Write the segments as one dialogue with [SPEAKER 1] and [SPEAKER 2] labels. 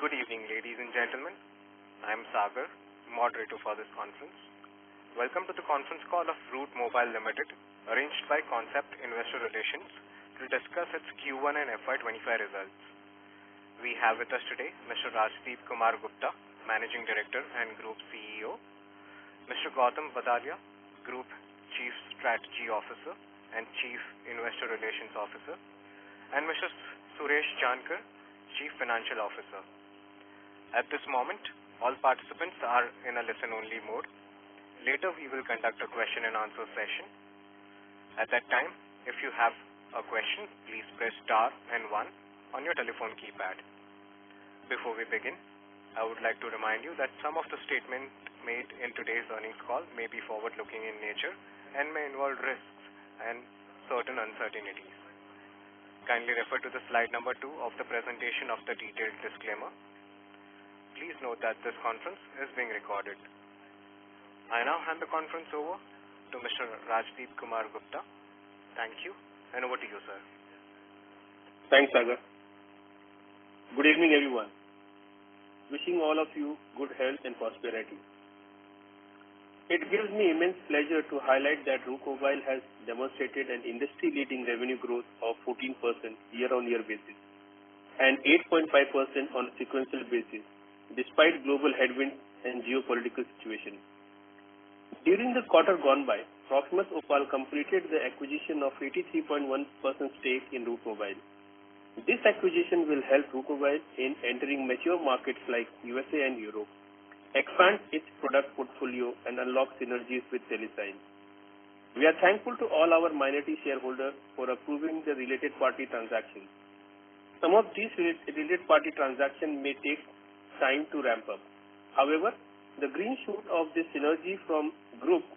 [SPEAKER 1] Good evening, ladies and gentlemen. I am Sagar, moderator for this conference. Welcome to the conference call of Route Mobile Limited, arranged by Concept Investor Relations to discuss its Q1 and FY25 results. We have with us today Mr. Rajdeep Kumar Gupta, Managing Director and Group CEO, Mr. Gautam Badalia, Group Chief Strategy Officer and Chief Investor Relations Officer, and Mr. Suresh Jankar, Chief Financial Officer. At this moment, all participants are in a listen-only mode. Later, we will conduct a question and answer session. At that time, if you have a question, please press star and 1 on your telephone keypad. Before we begin, I would like to remind you that some of the statements made in today's earnings call may be forward-looking in nature and may involve risks and certain uncertainties. Kindly refer to the slide number 2 of the presentation of the detailed disclaimer. Please note that this conference is being recorded. I now hand the conference over to Mr. Rajdeep Kumar Gupta. Thank you, and over to you, sir.
[SPEAKER 2] Thanks, Sagar. Good evening, everyone. Wishing all of you good health and prosperity. It gives me immense pleasure to highlight that Route Mobile has demonstrated an industry-leading revenue growth of 14% year-on-year basis and 8.5% on a sequential basis, despite global headwinds and geopolitical situation. During the quarter gone by, Proximus Opal completed the acquisition of 83.1% stake in Route Mobile. This acquisition will help Route Mobile in entering mature markets like USA and Europe, expand its product portfolio, and unlock synergies with Telesign. We are thankful to all our minority shareholders for approving the related party transactions. Some of these related party transactions may take time to ramp up. However, the green shoot of this synergy from group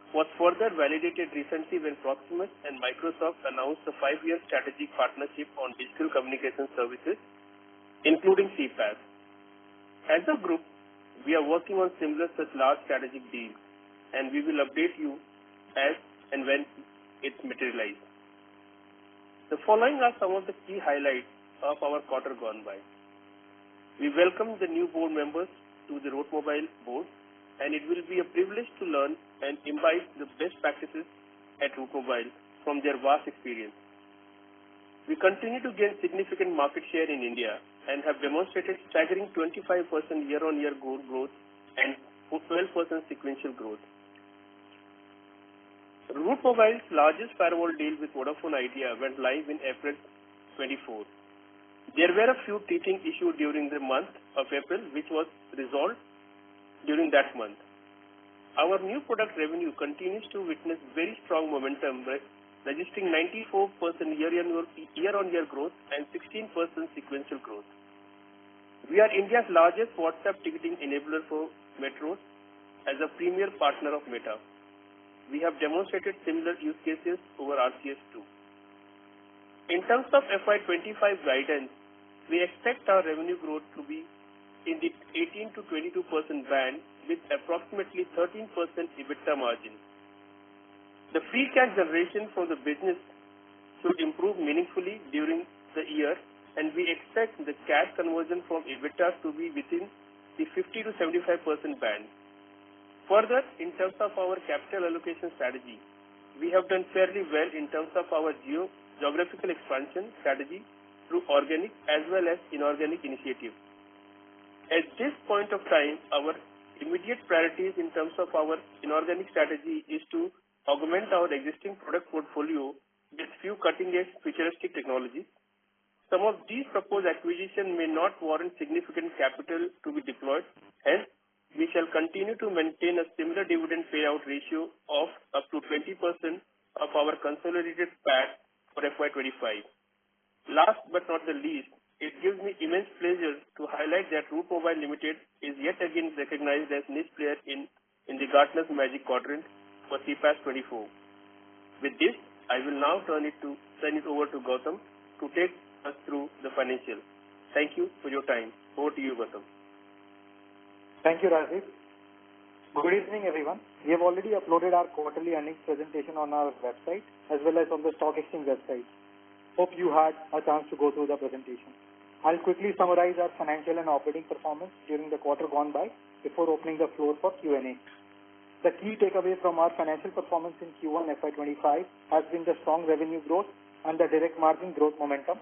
[SPEAKER 2] was further validated recently when Proximus and Microsoft announced a 5-year strategic partnership on digital communication services, including CPaaS. As a group, we are working on similar such large strategic deals, and we will update you as and when it's materialized. The following are some of the key highlights of our quarter gone by. We welcome the new board members to the Route Mobile board, and it will be a privilege to learn and imbibe the best practices at Route Mobile from their vast experience. We continue to gain significant market share in India and have demonstrated staggering 25% year-on-year growth and 12% sequential growth. Route Mobile's largest firewall deal with Vodafone Idea went live in April 24. There were a few teething issues during the month of April, which was resolved during that month. Our new product revenue continues to witness very strong momentum, registering 94% year-on-year growth and 16% sequential growth. We are India's largest WhatsApp ticketing enabler for metros as a premier partner of Meta. We have demonstrated similar use cases over RCS too. In terms of FY25 guidance, we expect our revenue growth to be in the 18 to 22% band with approximately 13% EBITDA margin. The free cash generation from the business should improve meaningfully during the year, and we expect the cash conversion from EBITDA to be within the 50 to 75% band. Further, in terms of our capital allocation strategy, we have done fairly well in terms of our geographical expansion strategy through organic as well as inorganic initiatives. At this point of time, our immediate priorities in terms of our inorganic strategy is to augment our existing product portfolio with few cutting-edge futuristic technologies. Some of these proposed acquisitions may not warrant significant capital to be deployed, hence we shall continue to maintain a similar dividend payout ratio of up to 20% of our consolidated PAT for FY25. Last but not the least, it gives me immense pleasure to highlight that Route Mobile Limited is yet again recognized as niche player in the Gartner's Magic Quadrant for CPaaS 24. With this, I will now turn it over to Gautam to take us through the financials. Thank you for your time. Over to you, Gautam.
[SPEAKER 3] Thank you, Rajiv. Good evening, everyone. We have already uploaded our quarterly earnings presentation on our website as well as on the stock exchange website. Hope you had a chance to go through the presentation. I'll quickly summarize our financial and operating performance during the quarter gone by before opening the floor for Q&A. The key takeaway from our financial performance in Q1 FY25 has been the strong revenue growth and the direct margin growth momentum.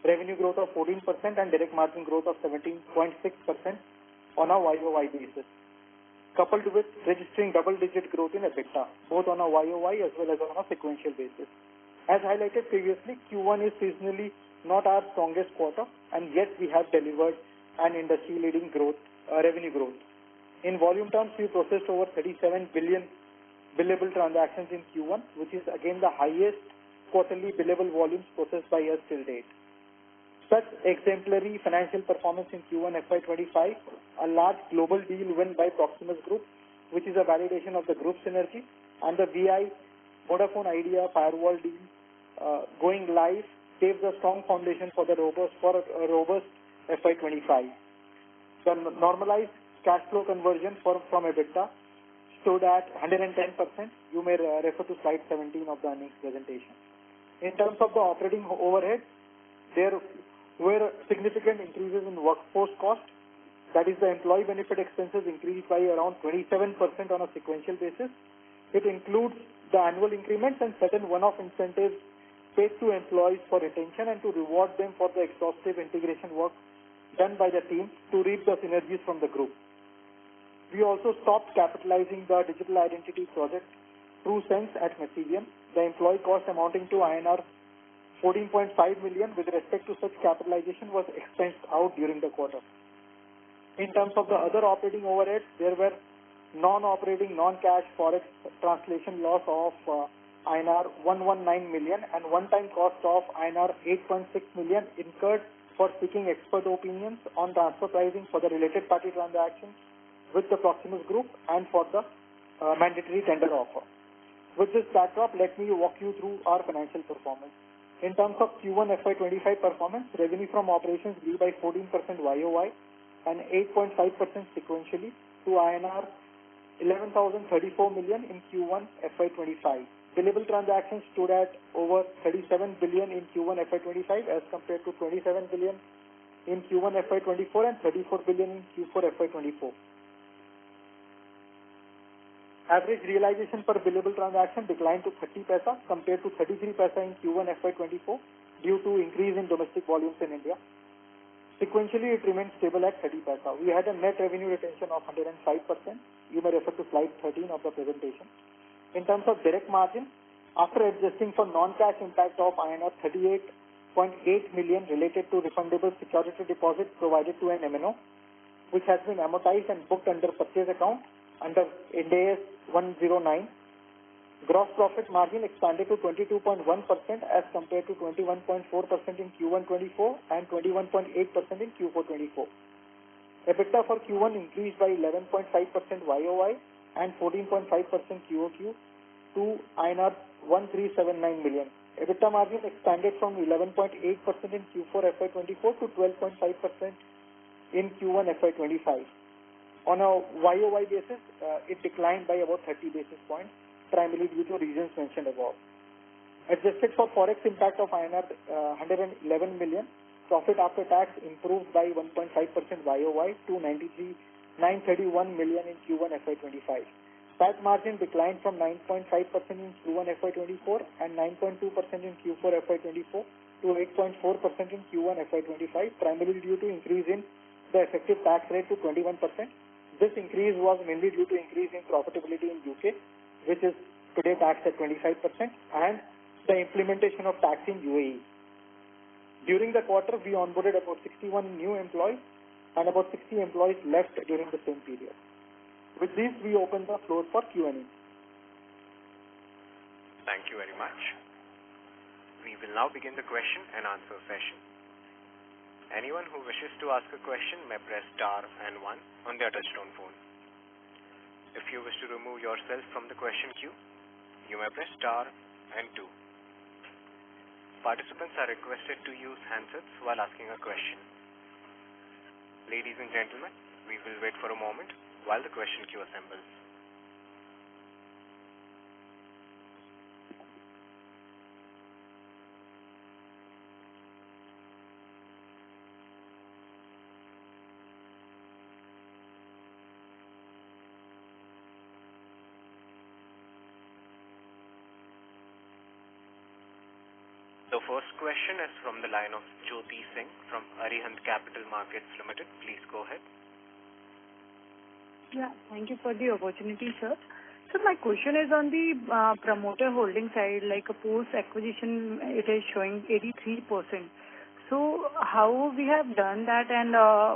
[SPEAKER 3] Revenue growth of 14% and direct margin growth of 17.6% on a YOY basis, coupled with registering double-digit growth in EBITDA, both on a YOY as well as on a sequential basis. As highlighted previously, Q1 is seasonally not our strongest quarter, and yet we have delivered an industry-leading revenue growth. In volume terms, we processed over 37 billion billable transactions in Q1, which is again the highest quarterly billable volumes processed by us till date. Such exemplary financial performance in Q1 FY25, a large global deal win by Proximus Group, which is a validation of the group synergy, and the VI Vodafone Idea firewall deal going live gives a strong foundation for a robust FY25. The normalized cash flow conversion from EBITDA stood at 110%. You may refer to slide 17 of the earnings presentation. In terms of the operating overhead, there were significant increases in workforce cost. That is, the employee benefit expenses increased by around 27% on a sequential basis. It includes the annual increments and certain one-off incentives paid to employees for retention and to reward them for the exhaustive integration work done by the team to reap the synergies from the group. We also stopped capitalizing the digital identity project TrueSense at Masivian. The employee cost amounting to INR 14.5 million with respect to such capitalization was expensed out during the quarter. In terms of the other operating overheads, there were non-operating, non-cash forex translation loss of INR 119 million and one-time cost of INR 8.6 million incurred for seeking expert opinions on transfer pricing for the related party transactions with the Proximus Group and for the mandatory tender offer. With this backdrop, let me walk you through our financial performance. In terms of Q1 FY25 performance, revenue from operations grew by 14% YOY and 8.5% sequentially to INR 11,034 million in Q1 FY25. Billable transactions stood at over 37 billion in Q1 FY25 as compared to 27 billion in Q1 FY24 and 34 billion in Q4 FY24. Average realization per billable transaction declined to 30 paisa compared to 33 paisa in Q1 FY24 due to increase in domestic volumes in India. Sequentially, it remained stable at 30 paisa. We had a net revenue retention of 105%. You may refer to slide 13 of the presentation. In terms of direct margin, after adjusting for non-cash impact of INR 38.8 million related to refundable security deposits provided to an MNO, which has been amortized and booked under purchase account under Ind AS 109, gross profit margin expanded to 22.1% as compared to 21.4% in Q1 24 and 21.8% in Q4 24. EBITDA for Q1 increased by 11.5% YOY and 14.5% QOQ to INR 1379 million. EBITDA margin expanded from 11.8% in Q4 FY24 to 12.5% in Q1 FY25. On a YOY basis, it declined by about 30 basis points, primarily due to reasons mentioned above. Adjusted for forex impact of INR 111 million, profit after tax improved by 1.5% YOY to 931 million in Q1 FY25. PAT margin declined from 9.5% in Q1 FY24 and 9.2% in Q4 FY24 to 8.4% in Q1 FY25, primarily due to increase in the effective tax rate to 21%. This increase was mainly due to increase in profitability in UK, which is today taxed at 25%, and the implementation of tax in UAE. During the quarter, we onboarded about 61 new employees and about 60 employees left during the same period. With this, we open the floor for Q&A.
[SPEAKER 1] Thank you very much. We will now begin the question and answer session. Anyone who wishes to ask a question may press star and 1 on their touchtone phone. If you wish to remove yourself from the question queue, you may press star and 2. Participants are requested to use handsets while asking a question. Ladies and gentlemen, we will wait for a moment while the question queue assembles. first question is from the line of Jyoti Singh from Arihant Capital Markets Limited. Please go ahead.
[SPEAKER 4] Yeah, thank you for the opportunity, sir. So my question is on the promoter holding side, like a post-acquisition, it is showing 83%. So how we have done that, and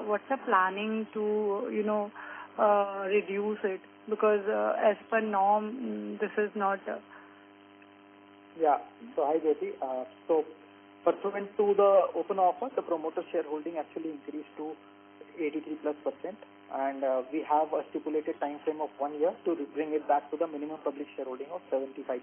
[SPEAKER 4] what's the planning to, reduce it? Because as per norm, this is not...
[SPEAKER 3] Yeah. So hi, Jyoti. So pursuant to the open offer, the promoter shareholding actually increased to 83+%, and we have a stipulated time frame of 1 year to bring it back to the minimum public shareholding of 75%.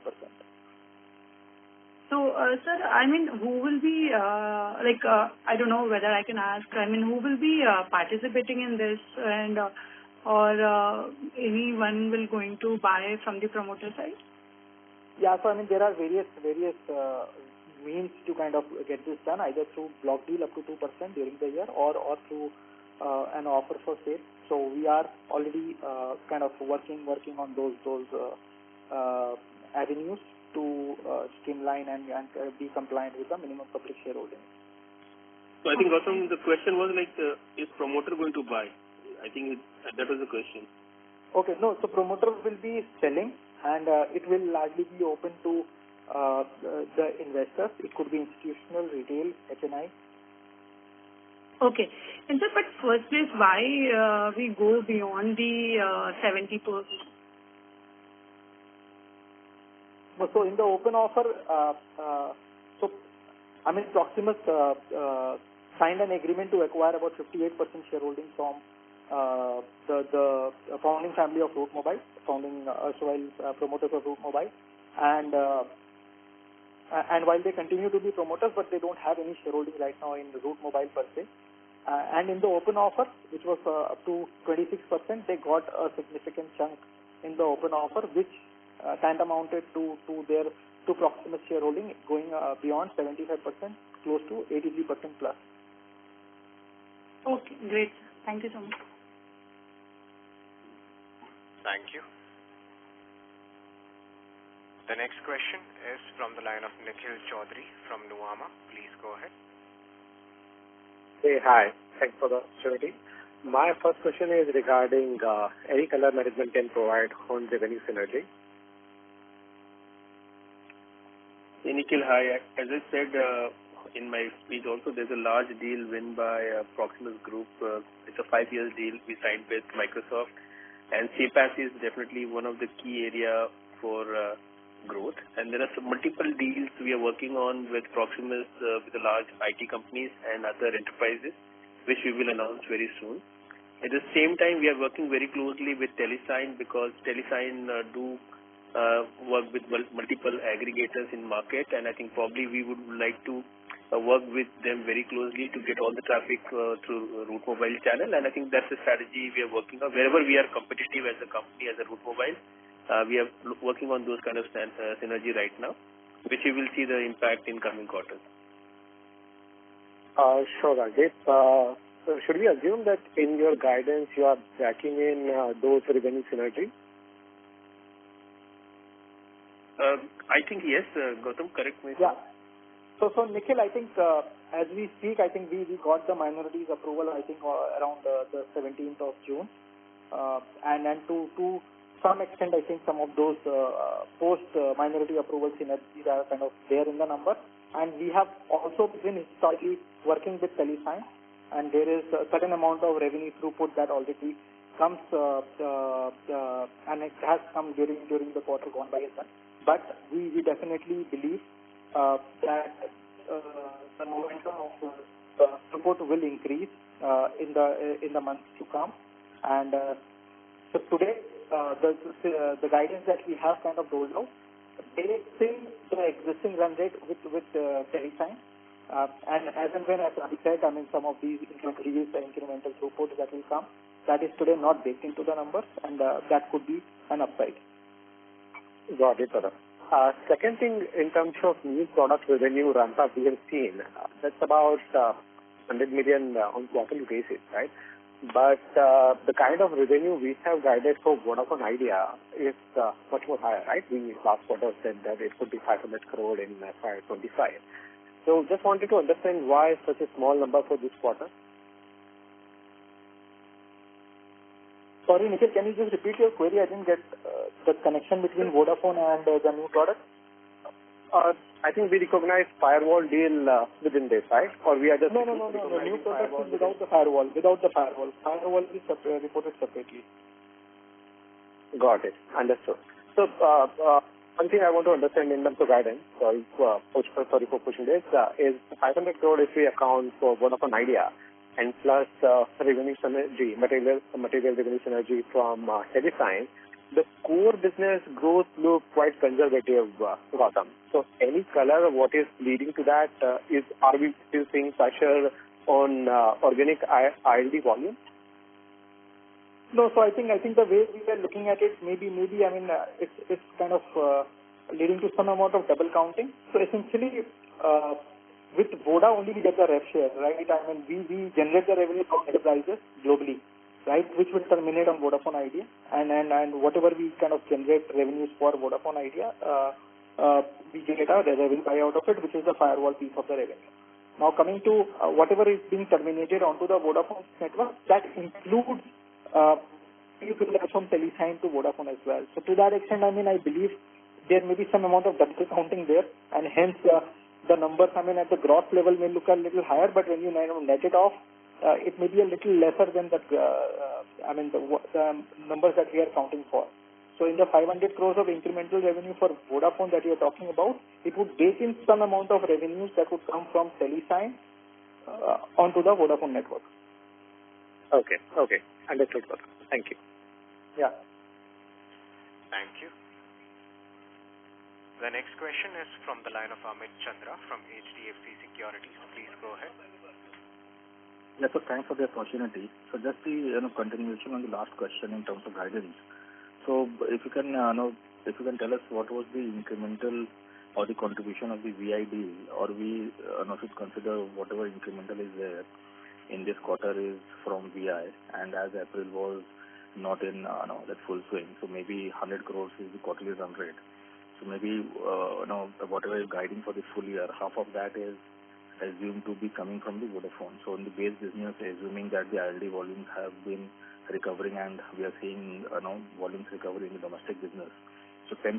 [SPEAKER 4] So, sir, I mean, who will be, I don't know whether I can ask, I mean, who will be participating in this, and or anyone will going to buy from the promoter side?
[SPEAKER 3] Yeah, so I mean, there are various means to kind of get this done, either through block deal up to 2% during the year, or through an offer for sale. So we are already kind of working on those avenues to streamline and be compliant with the minimum public shareholding.
[SPEAKER 2] So I think, Gautam, the question was like, is promoter going to buy? I think that was the question.
[SPEAKER 3] Okay, no, so promoter will be selling, and it will largely be open to the investors. It could be institutional, retail, HNI.
[SPEAKER 4] Okay. And sir, but first place, why we go beyond the 70%?
[SPEAKER 3] So in the open offer, Proximus signed an agreement to acquire about 58% shareholding from the founding family of Route Mobile, founding promoters of Route Mobile, and while they continue to be promoters, but they don't have any shareholding right now in Route Mobile per se. And in the open offer, which was up to 26%, they got a significant chunk in the open offer, which tantamounted to Proximus shareholding going beyond 75%, close to 83% plus.
[SPEAKER 4] Okay, great. Thank you so much.
[SPEAKER 1] Thank you. The next question is from the line of Nikhil Chaudhary from Nuvama. Please go ahead.
[SPEAKER 5] Hey, hi. Thanks for the opportunity. My first question is regarding any color management can provide on revenue synergy.
[SPEAKER 2] Hey, Nikhil, hi. As I said in my speech also, there's a large deal win by Proximus Group. It's a 5-year deal we signed with Microsoft. And CPaaS is definitely one of the key area for growth. And there are some multiple deals we are working on with Proximus, with the large IT companies and other enterprises, which we will announce very soon. At the same time, we are working very closely with Telesign, because Telesign do work with multiple aggregators in market, and I think probably we would like to work with them very closely to get all the traffic through Route Mobile channel, and I think that's the strategy we are working on. Wherever we are competitive as a company, as a Route Mobile, we are working on those kind of synergy right now, which you will see the impact in coming quarters.
[SPEAKER 5] Sure, Rajesh. So should we assume that in your guidance you are backing in those revenue synergy?
[SPEAKER 2] I think yes. Gautam, correct me.
[SPEAKER 3] Yeah. So Nikhil, I think as we speak, I think we got the minorities approval, I think around the 17th of June. And to some extent, I think some of those post-minority approval synergies are kind of there in the number. And we have also been historically working with Telesign, and there is a certain amount of revenue throughput that already comes, and it has come during the quarter gone by as well. But we definitely believe that the momentum of throughput will increase in the months to come. And so today, the guidance that we have kind of rolled out, they still the existing run rate with Telesign. And as and when, as I said, I mean, some of these incremental throughput that will come, that is today not baked into the numbers, and that could be an upside.
[SPEAKER 5] Got it, Gautam. Second thing, in terms of new product revenue ramp up we have seen, that's about 100 million on quarterly basis, right? But the kind of revenue we have guided for Vodafone Idea is much more higher, right? We last quarter said that it could be 500 crore in FY25. So just wanted to understand why such a small number for this quarter.
[SPEAKER 3] Sorry, Nikhil, can you just repeat your query? I didn't get the connection between Vodafone and the new product.
[SPEAKER 5] I think we recognize firewall deal within this, right? Or we are just
[SPEAKER 3] No. The new product is without the firewall. Without the firewall. Firewall is reported separately.
[SPEAKER 5] Got it. Understood. So, one thing I want to understand in terms of guidance, sorry for pushing this, is 500 crore if we account for Vodafone Idea and plus revenue synergy, material revenue synergy from Telesign, the core business growth look quite conservative, Gautam. So any color of what is leading to that? Are we still seeing pressure on organic ILD volume?
[SPEAKER 3] No, so I think the way we were looking at it, maybe I mean it's kind of leading to some amount of double counting. So essentially, with Voda only we get the rev share, right? I mean we generate the revenue from enterprises globally, right? Which will terminate on Vodafone Idea, and whatever we kind of generate revenues for Vodafone Idea, we get the revenue buyout of it, which is the firewall piece of the revenue. Now coming to whatever is being terminated onto the Vodafone network, that includes from Telesign to Vodafone as well. So to that extent, I mean, I believe there may be some amount of double counting there, and hence the numbers, I mean, at the gross level may look a little higher, but when you net it off, it may be a little lesser than the numbers that we are counting for. So in the 500 crores of incremental revenue for Vodafone that you are talking about, it would bake in some amount of revenues that would come from Telesign onto the Vodafone network.
[SPEAKER 5] Okay. Understood. Thank you.
[SPEAKER 3] Yeah.
[SPEAKER 1] Thank you. The next question is from the line of Amit Chandra from HDFC Securities. Please go ahead.
[SPEAKER 6] Yes, sir. Thanks for the opportunity. So just the continuation on the last question in terms of guidance. So if you can tell us what was the incremental or the contribution of the VI deal, or we should consider whatever incremental is there in this quarter is from VI, and as April was not in that full swing, so maybe 100 crores is the quarterly run rate. So maybe whatever you're guiding for the full year, half of that is assumed to be coming from the Vodafone. So in the base business, assuming that the ILD volumes have been recovering and we are seeing volumes recovery in the domestic business. So 10%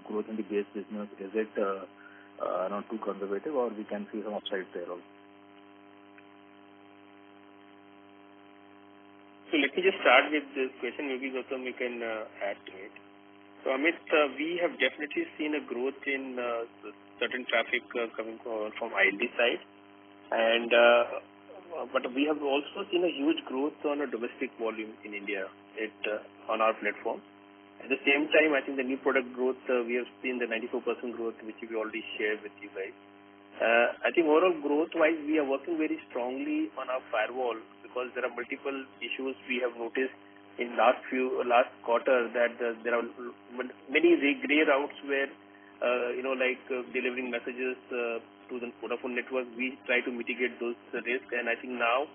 [SPEAKER 6] growth in the base business, is it too conservative, or we can see some upside there also?
[SPEAKER 2] So let me just start with this question. Maybe Gautam, we can add to it. So Amit, we have definitely seen a growth in certain traffic coming from ILD side, and but we have also seen a huge growth on a domestic volume in India on our platform. At the same time, I think the new product growth, we have seen the 94% growth, which we already shared with you guys. I think overall growth-wise, we are working very strongly on our firewall because there are multiple issues we have noticed in last quarter that there are many gray routes where, delivering messages to the Vodafone network. We try to mitigate those risks, and I think now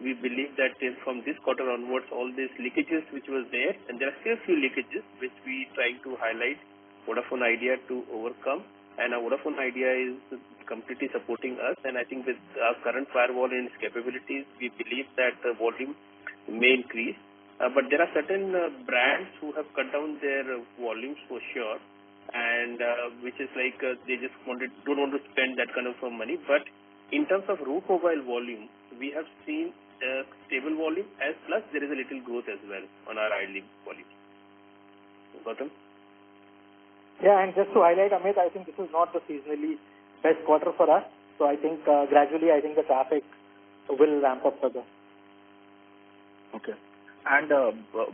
[SPEAKER 2] we believe that from this quarter onwards, all these leakages which was there, and there are still a few leakages which we trying to highlight Vodafone Idea to overcome, and our Vodafone Idea is completely supporting us, and I think with our current firewall and its capabilities, we believe that the volume may increase. But there are certain brands who have cut down their volumes for sure, and which is like they just don't want to spend that kind of money. But in terms of Root Mobile volume, we have seen stable volume, as plus there is a little growth as well on our ILD volume. Gautam?
[SPEAKER 3] Yeah, and just to highlight, Amit, I think this is not the seasonally best quarter for us. So I think gradually, I think the traffic will ramp up further.
[SPEAKER 6] Okay. And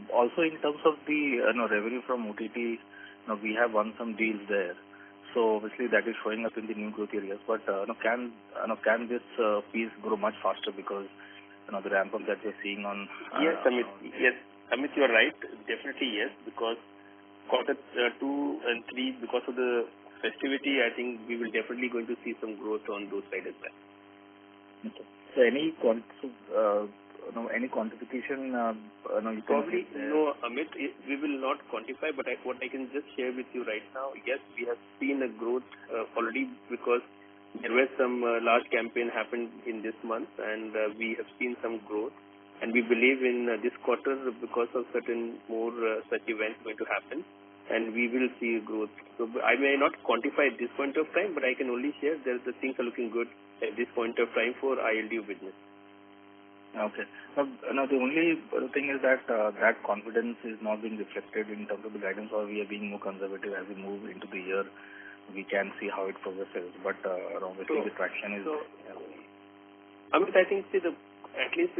[SPEAKER 6] also in terms of the revenue from OTT, we have won some deals there. So obviously that is showing up in the new growth areas. But can this piece grow much faster because the ramp up that we're seeing on?
[SPEAKER 2] Yes, Amit. Yes, Amit, you are right. Definitely yes, because quarter 2 and 3, because of the festivity, I think we will definitely going to see some growth on those sides as well.
[SPEAKER 6] Okay. So any quantification?
[SPEAKER 2] Probably no, Amit. We will not quantify, but what I can just share with you right now, yes, we have seen a growth already because there were some large campaign happened in this month, and we have seen some growth. And we believe in this quarter, because of certain more such events going to happen, and we will see growth. So I may not quantify at this point of time, but I can only share that the things are looking good at this point of time for ILDU business.
[SPEAKER 6] Okay. Now the only thing is that that confidence is not being reflected in terms of the guidance, or we are being more conservative as we move into the year. We can see how it progresses, but obviously the traction is.
[SPEAKER 2] I think at least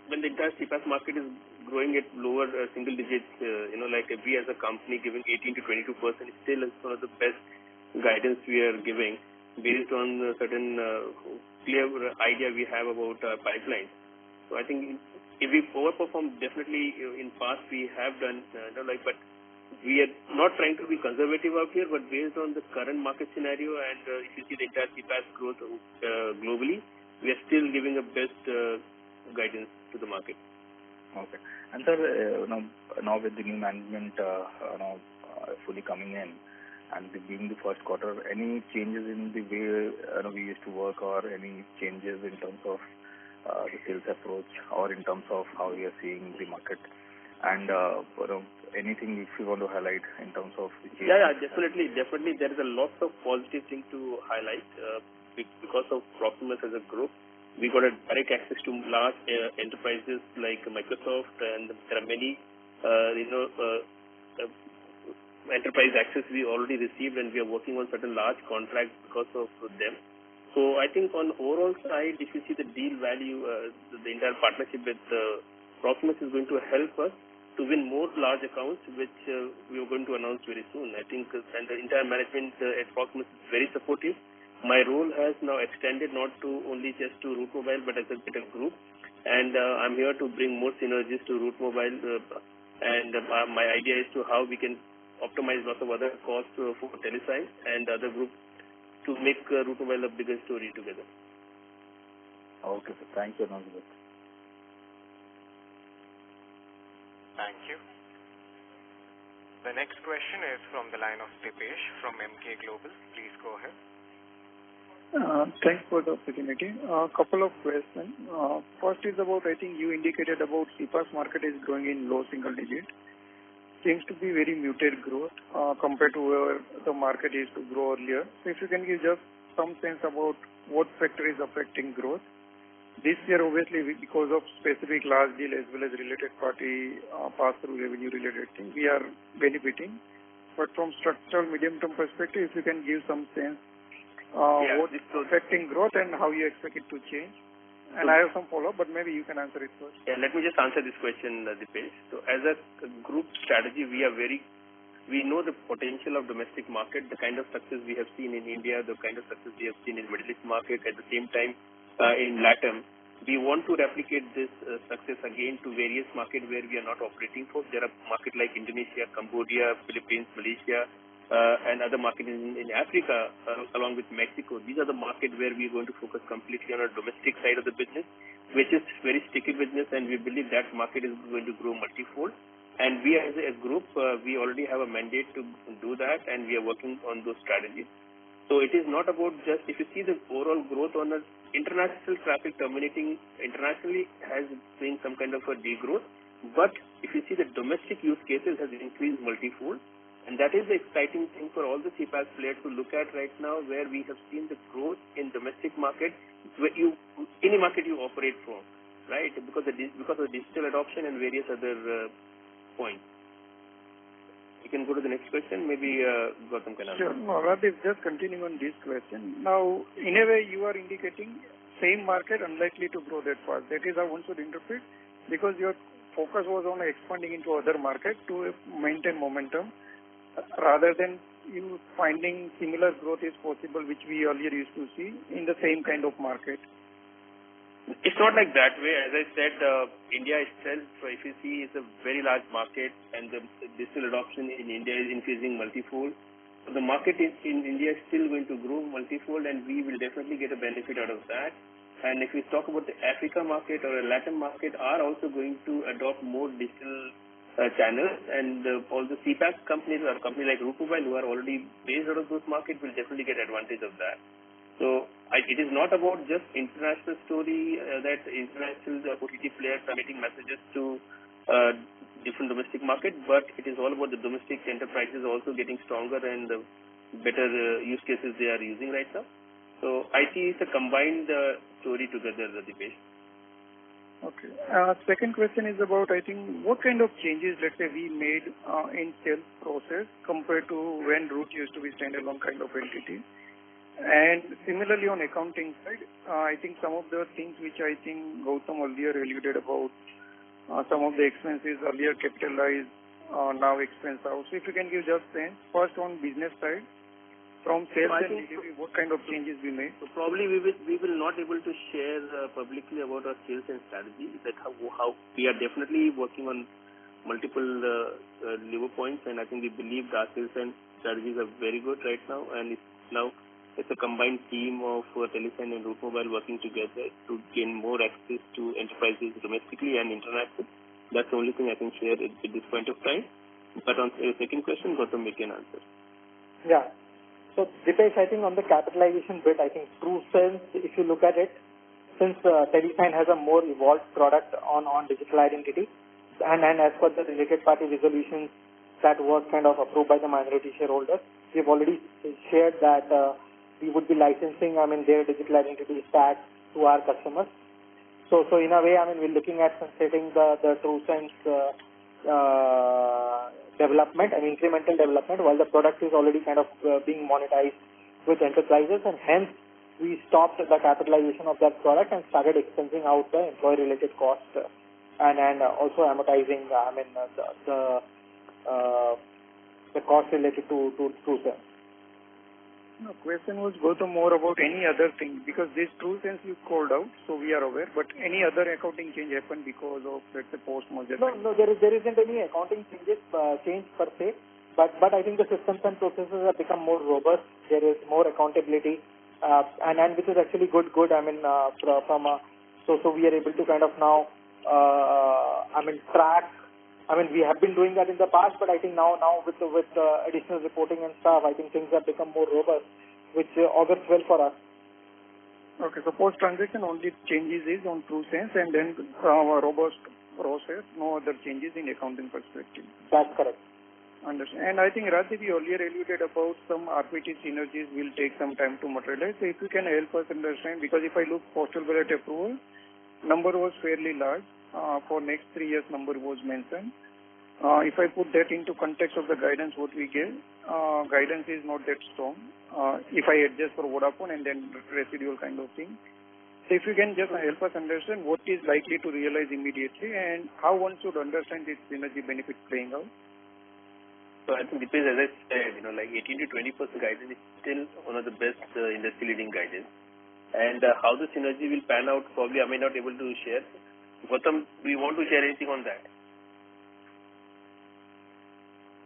[SPEAKER 2] when the entire CPaaS market is growing at lower single digits, like we as a company giving 18 to 22% still is one of the best guidance we are giving based on certain clear idea we have about our pipeline. So I think if we overperform, definitely in past we have done, but we are not trying to be conservative out here, but based on the current market scenario and if you see the entire CPaaS growth globally, we are still giving a best guidance to the market.
[SPEAKER 6] Okay. And sir, now with the new management fully coming in and being the first quarter, any changes in the way we used to work, or any changes in terms of the sales approach, or in terms of how we are seeing the market? And anything if you want to highlight in terms of the change?
[SPEAKER 2] Yeah, definitely. There is a lot of positive thing to highlight because of Proximus as a group. We got a direct access to large enterprises like Microsoft, and there are many, enterprise access we already received, and we are working on certain large contracts because of them. So I think on overall side, if you see the deal value, the entire partnership with Proximus is going to help us to win more large accounts, which we are going to announce very soon. I think, and the entire management at Proximus is very supportive. My role has now extended not to only just to Route Mobile, but as a bit of group. And I'm here to bring more synergies to Route Mobile. And my idea is to how we can optimize lots of other costs for Telesign and other groups to make Route Mobile a bigger story together.
[SPEAKER 6] Okay, sir. Thank you.
[SPEAKER 1] Thank you. The next question is from the line of Dipesh from MK Global. Please go ahead.
[SPEAKER 7] Thanks for the opportunity. A couple of questions. First is about, I think you indicated about CPaaS market is growing in low single digit. Seems to be very muted growth compared to where the market is to grow earlier. So if you can give just some sense about what factor is affecting growth. This year, obviously, because of specific large deal as well as related party pass-through revenue related thing, we are benefiting. But from structural medium-term perspective, if you can give some sense what is affecting growth and how you expect it to change. And I have some follow-up, but maybe you can answer it first.
[SPEAKER 2] Yeah, let me just answer this question, Dipesh. So as a group strategy, we know the potential of domestic market, the kind of success we have seen in India, the kind of success we have seen in Middle East market. At the same time, in LATAM, we want to replicate this success again to various markets where we are not operating for. There are markets like Indonesia, Cambodia, Philippines, Malaysia, and other markets in Africa, along with Mexico. These are the markets where we are going to focus completely on our domestic side of the business, which is very sticky business, and we believe that market is going to grow multifold. And we as a group, we already have a mandate to do that, and we are working on those strategies. So it is not about just, if you see the overall growth on the international traffic terminating internationally has been some kind of a degrowth, but if you see the domestic use cases has increased multifold. And that is the exciting thing for all the CPaaS players to look at right now, where we have seen the growth in domestic market, where any market you operate from, right? Because of digital adoption and various other points. You can go to the next question. Maybe Gautam can answer.
[SPEAKER 7] Sure. No, Radhif, just continuing on this question. Now, in a way, you are indicating same market unlikely to grow that fast. That is how one should interpret, because your focus was on expanding into other markets to maintain momentum, rather than you finding similar growth is possible, which we earlier used to see in the same kind of market.
[SPEAKER 2] It's not like that way. As I said, India itself, if you see, is a very large market, and the digital adoption in India is increasing multifold. So the market in India is still going to grow multifold, and we will definitely get a benefit out of that. And if we talk about the Africa market or a Latin market, are also going to adopt more digital channels, and all the CPaaS companies or companies like Route Mobile who are already based out of those markets will definitely get advantage of that. So it is not about just international story that international OTT players are getting messages to different domestic market, but it is all about the domestic enterprises also getting stronger and better use cases they are using right now. So I see it's a combined story together, Dipesh.
[SPEAKER 7] Okay. Second question is about, I think, what kind of changes, let's say, we made in sales process compared to when Root used to be standalone kind of entity. And similarly on accounting side, I think some of the things which I think Gautam earlier alluded about, some of the expenses earlier capitalized, now expense out. So if you can give just sense, first on business side, from sales and delivery, what kind of changes we made?
[SPEAKER 2] So probably we will not able to share publicly about our sales and strategy. That how we are definitely working on multiple lever points, and I think we believe that sales and strategies are very good right now, and it's a combined team of Telesign and Root Mobile working together to gain more access to enterprises domestically and internationally. That's the only thing I can share at this point of time. But on the second question, Gautam, we can answer.
[SPEAKER 3] Yeah. So, Dipesh, I think on the capitalization bit, I think TrueSense, if you look at it, since Telesign has a more evolved product on digital identity, and as per the related party resolutions that was kind of approved by the minority shareholders, we've already shared that we would be licensing, their digital identity stack to our customers. So in a way, we're looking at sunsetting the TrueSense development and incremental development while the product is already kind of being monetized with enterprises, and hence we stopped the capitalization of that product and started expensing out the employee related cost and also amortizing the cost related to TrueSense.
[SPEAKER 7] No, question was Gautam more about any other thing, because this TrueSense you called out, so we are aware, but any other accounting change happened because of, let's say, post-merger?
[SPEAKER 3] No, there isn't any accounting change per se, but I think the systems and processes have become more robust. There is more accountability, and which is actually good. So we are able to kind of now, track. We have been doing that in the past, but I think now with additional reporting and stuff, I think things have become more robust, which augurs well for us.
[SPEAKER 7] Okay, so post-transaction only changes is on TrueSense, and then our robust process, no other changes in accounting perspective.
[SPEAKER 3] That's correct.
[SPEAKER 7] Understand. And I think Rajiv, you earlier alluded about some RPT synergies will take some time to materialize. So if you can help us understand, because if I look postal ballot approval, number was fairly large. For next 3 years, number was mentioned. If I put that into context of the guidance what we gave, guidance is not that strong. If I adjust for Vodafone and then residual kind of thing. So if you can just help us understand what is likely to realize immediately and how one should understand this synergy benefit playing out.
[SPEAKER 2] So I think Dipesh, as I said, like 18 to 20% guidance is still one of the best industry leading guidance. And how the synergy will pan out, probably I may not be able to share. Gautam, do you want to share anything on that?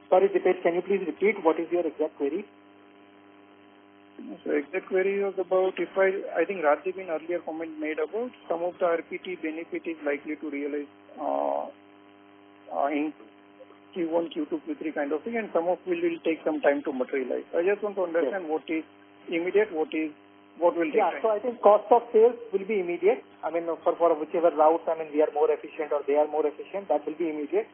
[SPEAKER 3] Sorry, Dipesh, can you please repeat what is your exact query?
[SPEAKER 7] So exact query was about, I think Rajiv in earlier comment made about some of the RPT benefit is likely to realize in Q1, Q2, Q3 kind of thing, and some of will take some time to materialize. I just want to understand what is immediate, what will take time.
[SPEAKER 3] So I think cost of sales will be immediate. For whichever routes, we are more efficient or they are more efficient, that will be immediate.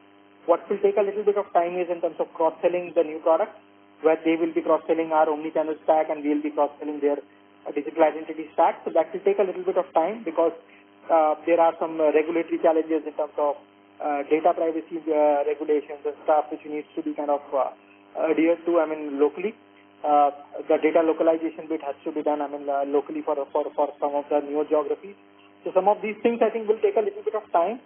[SPEAKER 3] What will take a little bit of time is in terms of cross-selling the new product, where they will be cross-selling our omni-channel stack and we will be cross-selling their digital identity stack. So that will take a little bit of time because there are some regulatory challenges in terms of data privacy regulations and stuff which needs to be kind of adhered to, locally. The data localization bit has to be done, locally for some of the newer geographies. So some of these things I think will take a little bit of time,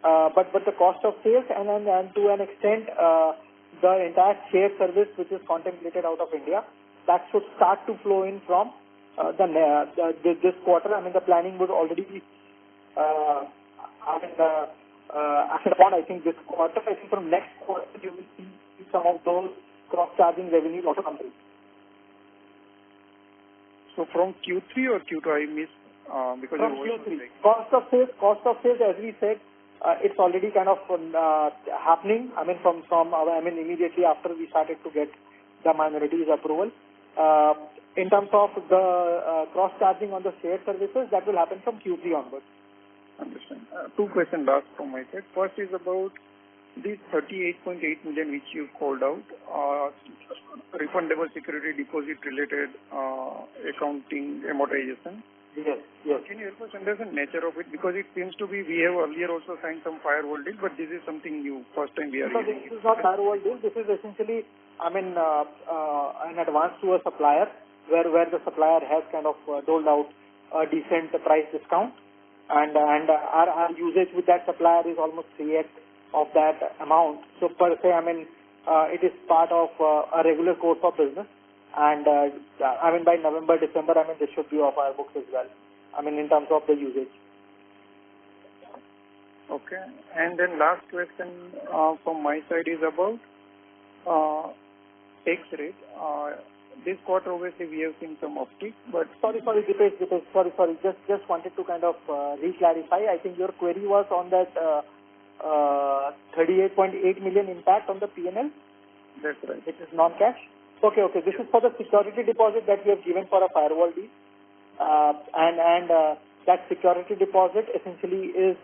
[SPEAKER 3] but the cost of sales and to an extent the entire shared service which is contemplated out of India, that should start to flow in from this quarter. The planning would already be acted upon. I think this quarter. I think from next quarter you will see some of those cross-charging revenues also come through.
[SPEAKER 7] So from Q3 or Q2 I missed because
[SPEAKER 3] from Q3. Cost of sales, as we said, it's already kind of happening. Immediately after we started to get the minorities approval. in terms of the cross-charging on the shared services, that will happen from Q3 onwards.
[SPEAKER 7] Understand. Two questions last from my side. First is about this 38.8 million which you called out, refundable security deposit related accounting amortization.
[SPEAKER 3] Yes, yes.
[SPEAKER 7] Can you help us understand the nature of it? Because it seems to be we have earlier also signed some firewall deal, but this is something new. First time we are
[SPEAKER 3] So
[SPEAKER 7] hearing
[SPEAKER 3] this is not firewall deal. This is essentially, an advance to a supplier where the supplier has kind of doled out a decent price discount, and our usage with that supplier is almost 3x of that amount. So per se, it is part of a regular course of business. And by November, December, this should be off our books as well. In terms of the usage.
[SPEAKER 7] Okay. And then last question from my side is about tax rate. This quarter, obviously, we have seen some uptick, but...
[SPEAKER 3] Sorry, Dipesh, sorry. Just wanted to kind of re-clarify. I think your query was on that 38.8 million impact on the P&L.
[SPEAKER 7] That's right.
[SPEAKER 3] Which is non-cash. Okay. This is for the security deposit that we have given for a firewall deal. That security deposit essentially is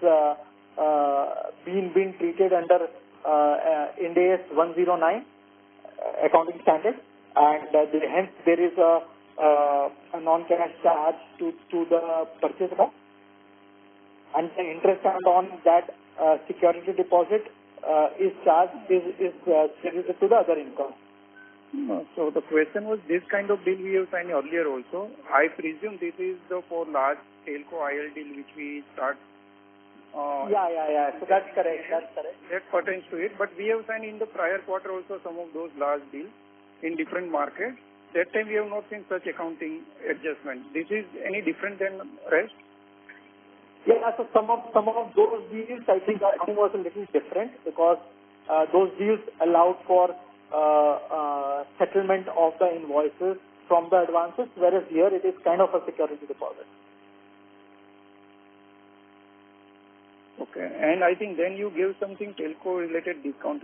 [SPEAKER 3] being treated under Ind AS 109 accounting standard, and hence there is a non-cash charge to the purchase amount, and the interest earned on that security deposit is credited to the other income.
[SPEAKER 7] So the question was, this kind of deal we have signed earlier also. I presume this is for large telco IL deal which we start.
[SPEAKER 3] Yeah. So that's correct.
[SPEAKER 7] That pertains to it. But we have signed in the prior quarter also some of those large deals in different markets. That time we have not seen such accounting adjustment. This is any different than rest?
[SPEAKER 3] Yeah, so some of those deals, I think was a little different because those deals allowed for settlement of the invoices from the advances, whereas here it is kind of a security deposit.
[SPEAKER 7] Okay, and I think then you give something telco-related discount.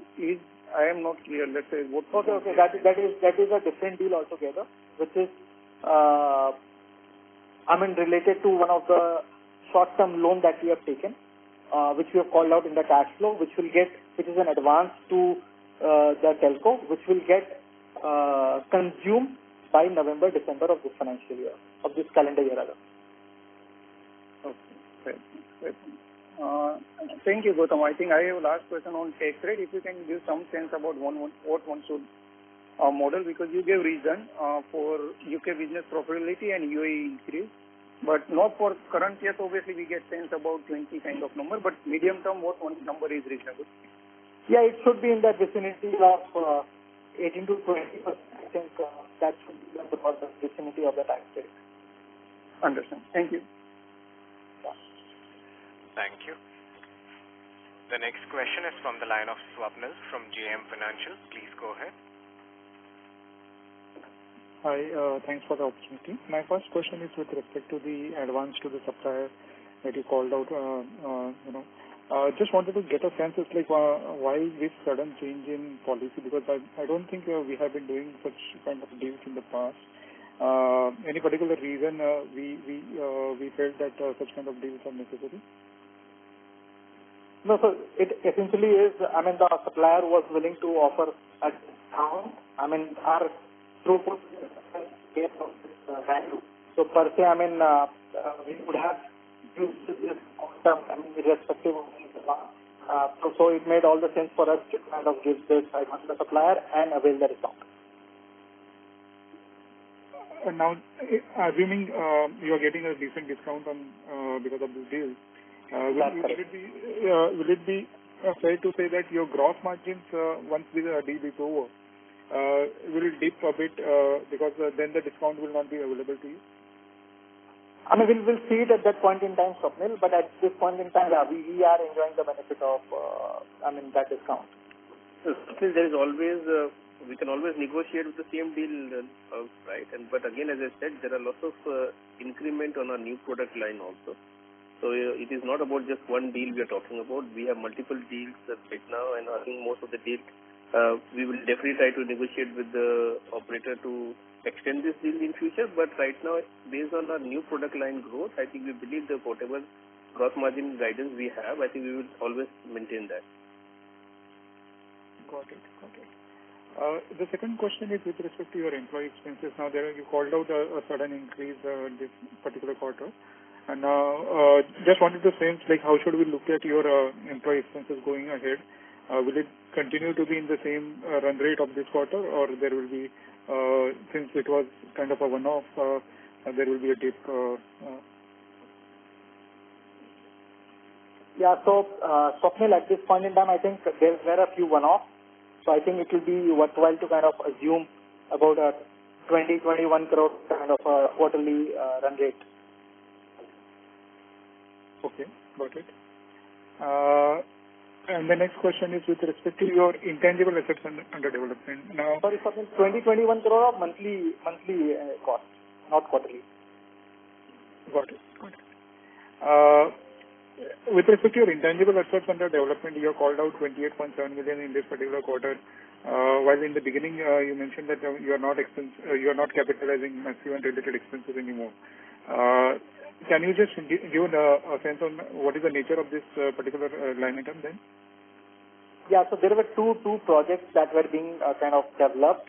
[SPEAKER 7] I am not clear. Let's say what.
[SPEAKER 3] Okay. That is a different deal altogether, which is related to one of the short-term loan that we have taken, which we have called out in the cash flow, which is an advance to the telco, which will get consumed by November, December of this financial year, of this calendar year rather.
[SPEAKER 7] Okay, great. Thank you, Gautam. I think I have a last question on tax rate. If you can give some sense about what one should model, because you gave reason for UK business profitability and UAE increase, but not for current year. So obviously, we get sense about 20 kind of number, but medium term, what one number is reasonable?
[SPEAKER 3] Yeah, it should be in that vicinity of 18 to 20%. I think that should be the vicinity of the tax rate.
[SPEAKER 7] Understand. Thank you.
[SPEAKER 1] Thank you. The next question is from the line of Swapnil from JM Financial. Please go ahead.
[SPEAKER 8] Hi, thanks for the opportunity. My first question is with respect to the advance to the supplier that you called out. Just wanted to get a sense of why this sudden change in policy, because I don't think we have been doing such kind of deals in the past. Any particular reason we felt that such kind of deals are necessary?
[SPEAKER 3] No, so it essentially is, the supplier was willing to offer a discount. Our throughput is value. So per se, we would have used this term, irrespective of the so it made all the sense for us to kind of give this advance to the supplier and avail the discount.
[SPEAKER 8] And now, assuming you are getting a decent discount on because of this deal, will it be fair to say that your gross margins, once the deal is over, will dip a bit because then the discount will not be available to you?
[SPEAKER 3] We'll see it at that point in time, Swapnil, but at this point in time, we are enjoying the benefit of, that discount.
[SPEAKER 9] So, there is always, we can always negotiate with the same deal, right? But again, as I said, there are lots of increment on our new product line also. So it is not about just one deal we are talking about. We have multiple deals right now, and I think most of the deals we will definitely try to negotiate with the operator to extend this deal in future. But right now, based on our new product line growth, I think we believe that whatever gross margin guidance we have, I think we will always maintain that.
[SPEAKER 8] Got it. The second question is with respect to your employee expenses. Now, you called out a sudden increase this particular quarter. And just wanted to sense, like, how should we look at your employee expenses going ahead? Will it continue to be in the same run rate of this quarter, or there will be, since it was kind of a one-off, there will be a dip?
[SPEAKER 3] Yeah, so Swapnil, at this point in time, I think there were a few one-offs. So I think it will be worthwhile to kind of assume about a 20-21 crore kind of a quarterly run rate.
[SPEAKER 8] Okay, got it. And the next question is with respect to your intangible assets under development. Now,
[SPEAKER 3] sorry, 20-21 crore of monthly cost, not quarterly.
[SPEAKER 8] Got it. With respect to your intangible assets under development, you have called out 28.7 million in this particular quarter. While in the beginning you mentioned that you are not capitalizing massive and related expenses anymore. Can you just give a sense on what is the nature of this particular line item then?
[SPEAKER 3] Yeah, so there were two projects that were being kind of developed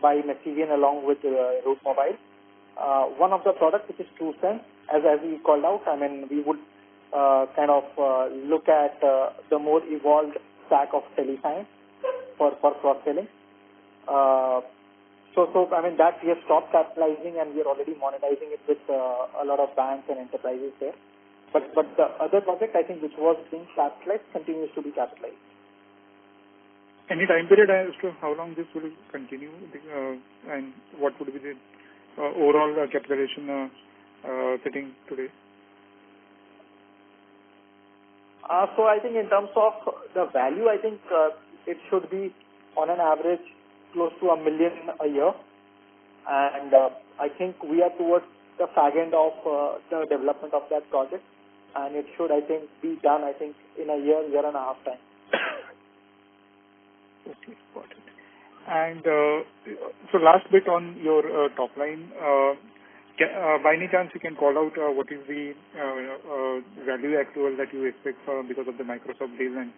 [SPEAKER 3] by Masivian along with Root Mobile. One of the products, which is TrueSense, as we called out, I mean, we would kind of look at the more evolved stack of telescience for cross-selling. So I mean, that we have stopped capitalizing and we are already monetizing it with a lot of banks and enterprises there. But the other project, I think, which was being capitalized, continues to be capitalized.
[SPEAKER 8] Any time period as to how long this will continue, and what would be the overall capitalization sitting today?
[SPEAKER 3] So I think in terms of the value, I think it should be on an average close to $1 million a year, and I think we are towards the fag end of the development of that project, and it should, I think, be done, I think, in a year and a half time.
[SPEAKER 8] Okay, got it. And so last bit on your top line, by any chance you can call out what is the value accrual that you expect because of the Microsoft deal, and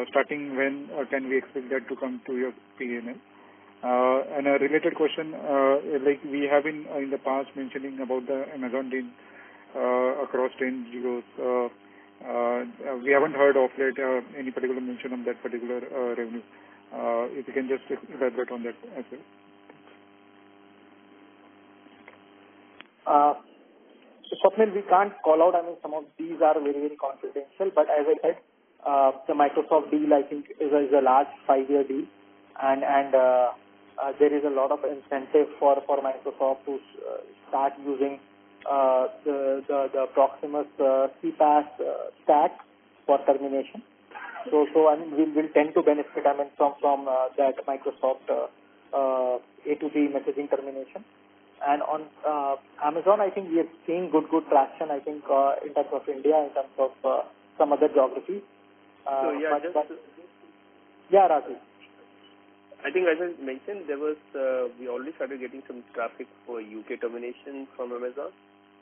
[SPEAKER 8] starting when can we expect that to come to your P&L? And a related question, like we have been in the past mentioning about the Amazon deal across 10 geos. We haven't heard of late any particular mention of that particular revenue. If you can just elaborate on that as well.
[SPEAKER 3] Swapnil, we can't call out. I mean, some of these are very, very confidential. But as I said, the Microsoft deal, I think, is a large 5-year deal, and there is a lot of incentive for Microsoft to start using the Proximus CPaaS stack for termination. So I mean, we'll tend to benefit, I mean, from that Microsoft A2P messaging termination. And on Amazon, I think we are seeing good traction, I think, in terms of India, in terms of some other geographies. Yeah, Rajesh.
[SPEAKER 9] I think as I mentioned, there was we already started getting some traffic for UK termination from Amazon,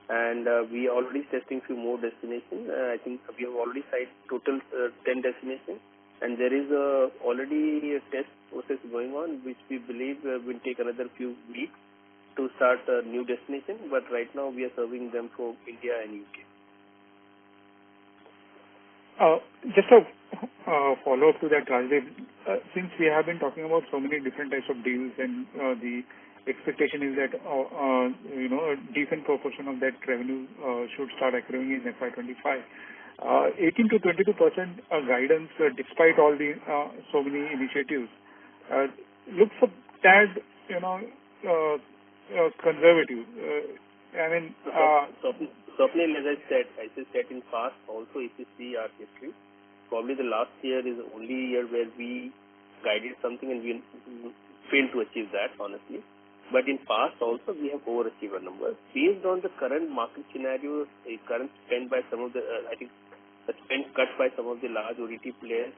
[SPEAKER 9] and we are already testing few more destinations. I think we have already signed total 10 destinations, and there is already a test process going on, which we believe will take another few weeks to start a new destination. But right now we are serving them for India and UK.
[SPEAKER 8] Just a follow-up to that, Rajeev. Since we have been talking about so many different types of deals, and the expectation is that a decent proportion of that revenue should start accruing in FY25. 18 to 22% guidance, despite all the so many initiatives, looks a tad conservative. I mean,
[SPEAKER 9] Swapnil, as I said in past also, if you see our history, probably the last year is the only year where we guided something and we failed to achieve that, honestly. But in past also, we have overachieved our numbers. Based on the current market scenario, the current spend by some of the, I think, the spend cut by some of the large OTT players,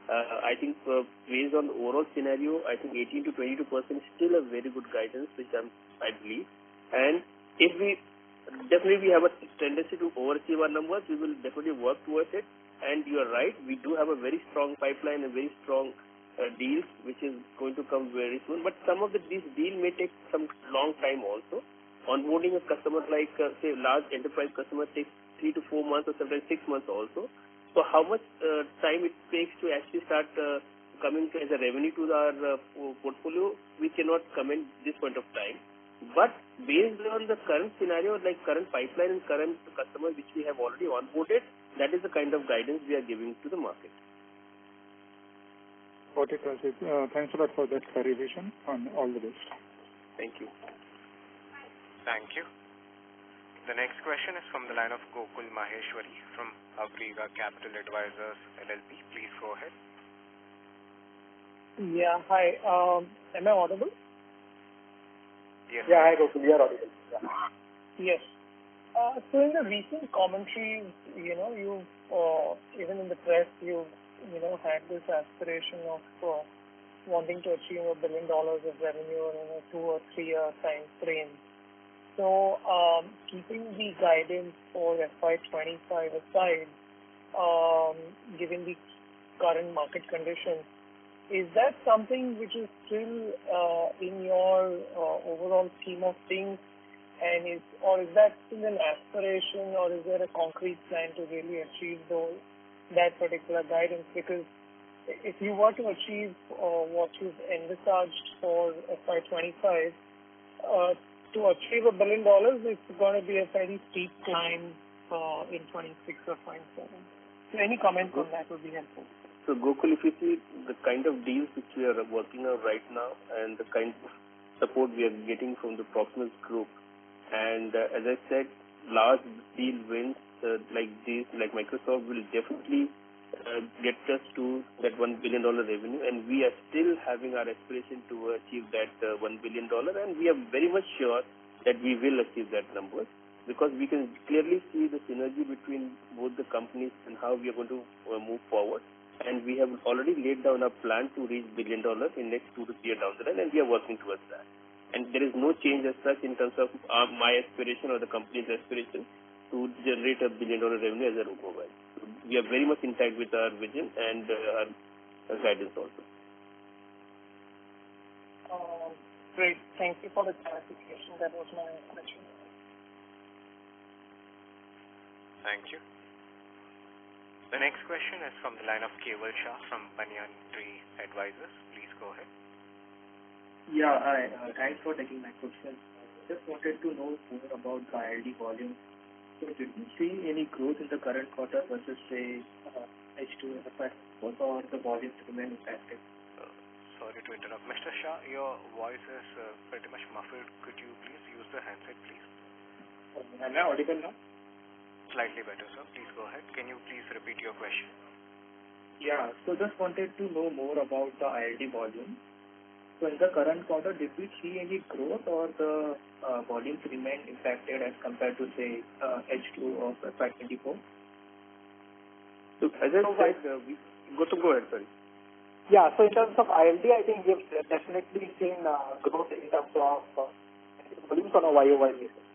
[SPEAKER 9] I think based on the overall scenario, I think 18 to 22% is still a very good guidance, which I believe. And if we definitely have a tendency to overachieve our numbers, we will definitely work towards it. And you are right, we do have a very strong pipeline and very strong deals, which is going to come very soon. But some of these deals may take some long time also. Onboarding a customer like, say, large enterprise customer takes 3 to 4 months or sometimes 6 months also. So how much time it takes to actually start coming as a revenue to our portfolio, we cannot comment this point of time. But based on the current scenario, like current pipeline and current customers which we have already onboarded, that is the kind of guidance we are giving to the market.
[SPEAKER 8] Got it, Rajiv. Thanks a lot for that clarification, and all the best.
[SPEAKER 9] Thank you.
[SPEAKER 1] Thank you. The next question is from the line of Gokul Maheshwari from Abriga Capital Advisors LLP. Please go ahead.
[SPEAKER 10] Yeah, hi. Am I audible?
[SPEAKER 1] Yes.
[SPEAKER 3] Yeah, hi Gokul, you are audible.
[SPEAKER 10] Yes. So in the recent commentaries, you even in the press, you had this aspiration of wanting to achieve $1 billion of revenue in a 2 or 3 year time frame. So, keeping the guidance for FY25 aside, given the current market conditions, is that something which is still in your overall scheme of things, and is that still an aspiration, or is there a concrete plan to really achieve that particular guidance? Because if you were to achieve what you've envisaged for FY25, to achieve $1 billion, it's going to be a very steep climb in 26 or 27. So any comments on that would be helpful.
[SPEAKER 9] So Gokul, if you see the kind of deals which we are working on right now and the kind of support we are getting from the Proximus Group, and as I said, large deal wins like these, like Microsoft, will definitely get us to that $1 billion revenue, and we are still having our aspiration to achieve that $1 billion, and we are very much sure that we will achieve that number, because we can clearly see the synergy between both the companies and how we are going to move forward. And we have already laid down a plan to reach $1 billion in next 2 to 3 years down the line, and we are working towards that. And there is no change as such in terms of my aspiration or the company's aspiration to generate $1 billion revenue as a Route Mobile. So we are very much intact with our vision and our guidance also.
[SPEAKER 10] Great. Thank you for the clarification. That was my question.
[SPEAKER 1] Thank you. The next question is from the line of Keval Shah from Banyan Tree Advisors. Please go ahead.
[SPEAKER 11] Yeah, hi. Thanks for taking my question. Just wanted to know more about the ILD volume. So did you see any growth in the current quarter versus, say, H2 FY4, or the volumes remain impacted?
[SPEAKER 1] Sorry to interrupt. Mr. Shah, your voice is pretty much muffled. Could you please use the handset, please?
[SPEAKER 11] Am I audible now?
[SPEAKER 1] Slightly better, sir. Please go ahead. Can you please repeat your question?
[SPEAKER 11] Yeah, so just wanted to know more about the ILD volume. So in the current quarter, did we see any growth, or the volumes remain impacted as compared to, say, H2 of FY24?
[SPEAKER 9] So as I said, go ahead, sorry.
[SPEAKER 3] Yeah, so in terms of ILD, I think we've definitely seen growth in terms of volumes on a YOY basis.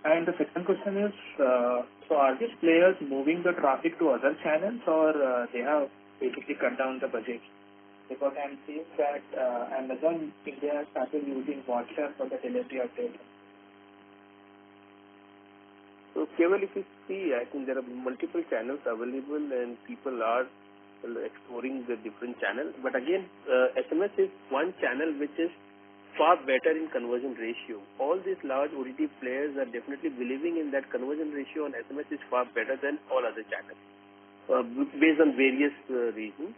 [SPEAKER 11] And the second question is, so are these players moving the traffic to other channels, or they have basically cut down the budget? Because I'm seeing that Amazon India started using WhatsApp for the delivery of data.
[SPEAKER 9] So Keval, if you see, I think there are multiple channels available and people are exploring the different channels. But again, SMS is one channel which is far better in conversion ratio. All these large OTT players are definitely believing in that conversion ratio on SMS is far better than all other channels, based on various reasons.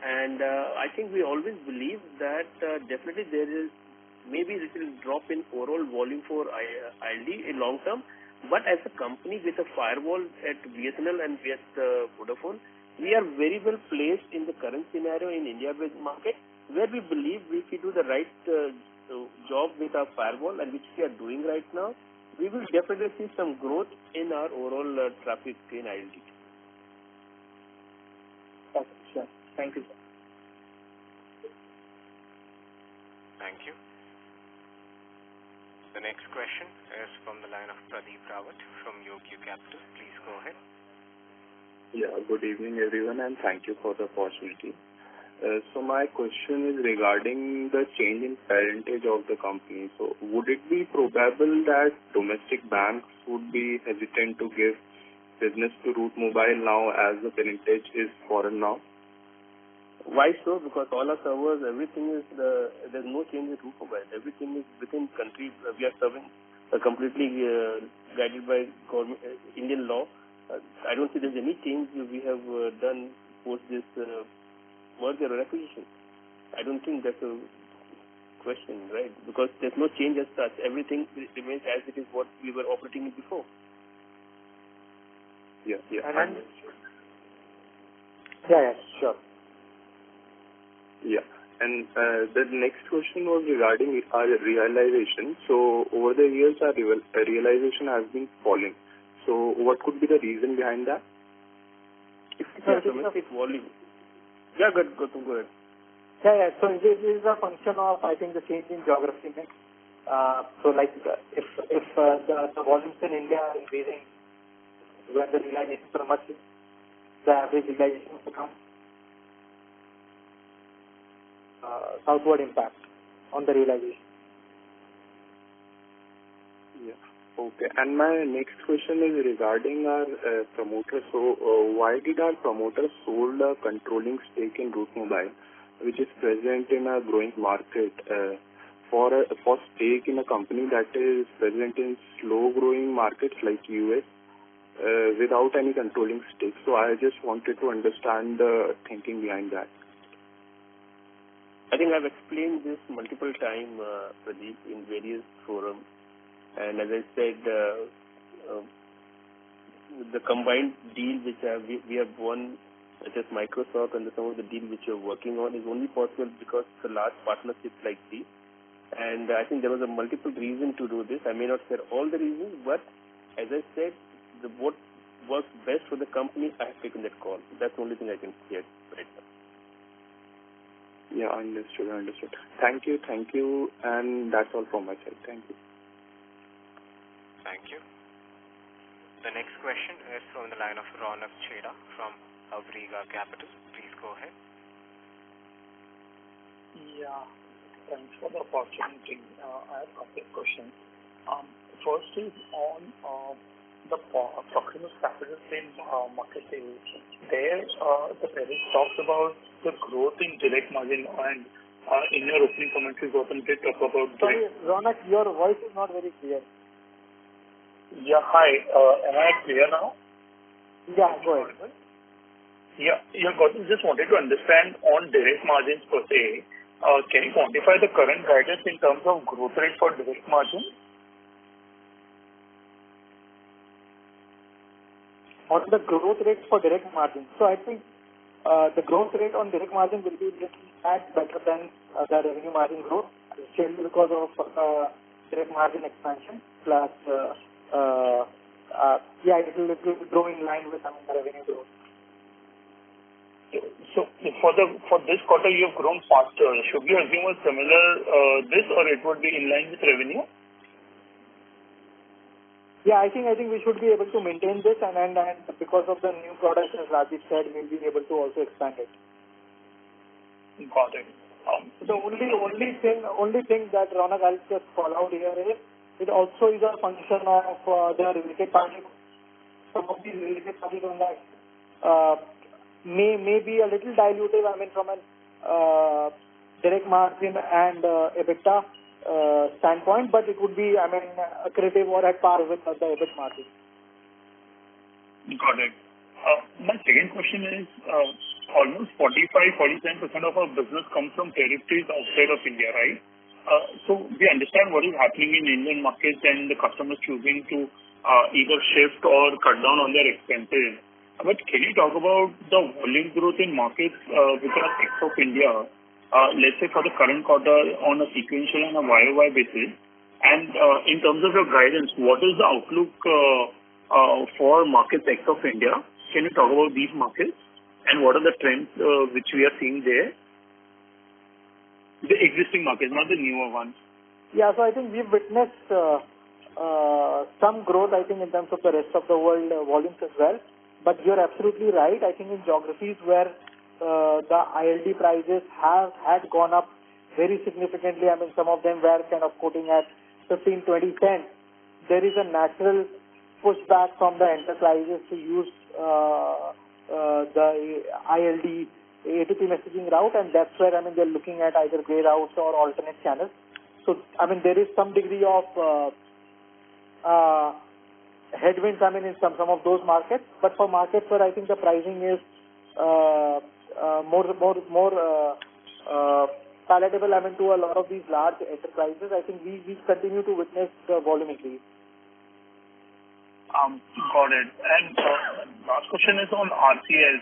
[SPEAKER 9] And I think we always believe that definitely there is maybe a little drop in overall volume for ILD in long term. But as a company with a firewall at BSNL and with Vodafone, we are very well placed in the current scenario in India-based market, where we believe if we do the right job with our firewall, and which we are doing right now, we will definitely see some growth in our overall traffic in ILD.
[SPEAKER 11] Sure. Thank you, sir.
[SPEAKER 1] Thank you. The next question is from the line of Pradeep Rawat from Yogyu Capital. Please go ahead.
[SPEAKER 12] Yeah, good evening everyone and thank you for the opportunity. So my question is regarding the change in parentage of the company. So would it be probable that domestic banks would be hesitant to give business to Route Mobile now as the parentage is foreign now?
[SPEAKER 9] Why so? Because all our servers, everything is there's no change in Route Mobile. Everything is within country. We are serving completely guided by government, Indian law. I don't see there's any change we have done post this merger or acquisition. I don't think that's a question, right? Because there's no change as such. Everything remains as it is what we were operating in before.
[SPEAKER 12] Yeah.
[SPEAKER 3] And yeah, sure.
[SPEAKER 12] Yeah. And the next question was regarding our realization. So over the years, our realization has been falling. So what could be the reason behind that?
[SPEAKER 9] It's domestic volume. Yeah, go ahead.
[SPEAKER 3] Yeah. So this is a function of, I think, the change in geography mix. So like if the volumes in India are increasing, when the realization are much, the average realization will come southward impact on the realization.
[SPEAKER 12] Yeah. Okay. And my next question is regarding our promoter. So why did our promoter sold a controlling stake in Route Mobile, which is present in a growing market, for stake in a company that is present in slow-growing markets like US, without any controlling stake? So I just wanted to understand the thinking behind that.
[SPEAKER 9] I think I've explained this multiple times, Pradeep, in various forums. And as I said, the combined deal which we have won, such as Microsoft and some of the deals which we are working on, is only possible because of the large partnerships like these. And I think there was a multiple reason to do this. I may not share all the reasons, but as I said, what works best for the company, I have taken that call. That's the only thing I can share right now.
[SPEAKER 12] Yeah, understood. Thank you, and that's all from my side. Thank you.
[SPEAKER 1] Thank you. The next question is from the line of Ronak Chheda from Avriga Capital. Please go ahead.
[SPEAKER 8] Yeah, thanks for the opportunity. I have a couple of questions. First is on the Proximus Capital in market sales. There, the parent talks about the growth in direct margin, and in your opening comments, you often did talk about.
[SPEAKER 3] Sorry, Ronak, your voice is not very clear.
[SPEAKER 8] Yeah, hi. Am I clear now?
[SPEAKER 3] Yeah, go ahead.
[SPEAKER 8] Yeah, just wanted to understand on direct margins per se. Can you quantify the current guidance in terms of growth rate for direct margin?
[SPEAKER 3] On the growth rate for direct margin. So I think the growth rate on direct margin will be better than the revenue margin growth, especially because of direct margin expansion plus it will grow in line with the revenue growth.
[SPEAKER 8] So for this quarter you have grown faster. Should we assume a similar this, or it would be in line with revenue?
[SPEAKER 3] Yeah, I think we should be able to maintain this, and because of the new products, as Rajiv said, we'll be able to also expand it.
[SPEAKER 8] Got it.
[SPEAKER 3] The only thing that Ronak, I'll just call out here is it also is a function of the related parties. Some of these related parties on that may be a little dilutive. I mean, from a direct margin and EBITDA standpoint, but it would be, accretive or at par with the EBIT margin.
[SPEAKER 8] Got it. My second question is, almost 45-47% of our business comes from territories outside of India, right? So we understand what is happening in Indian markets and the customers choosing to either shift or cut down on their expenses. But can you talk about the volume growth in markets which are ex of India, let's say for the current quarter on a sequential and a YOY basis? And in terms of your guidance, what is the outlook for markets ex of India? Can you talk about these markets?
[SPEAKER 6] and what are the trends which we are seeing there? The existing markets, not the newer ones.
[SPEAKER 3] Yeah, so I think we've witnessed some growth, I think, in terms of the rest of the world volumes as well. But you're absolutely right. I think in geographies where the ILD prices had gone up very significantly, I mean, some of them were kind of quoting at 15, 20 cents. There is a natural pushback from the enterprises to use the ILD A2P messaging route, and that's where, I mean, they're looking at either gray routes or alternate channels. So, I mean, there is some degree of headwinds, I mean, in some of those markets. But for markets where I think the pricing is more palatable, I mean, to a lot of these large enterprises, I think we continue to witness the volume increase.
[SPEAKER 6] Got it. And last question is on RCS.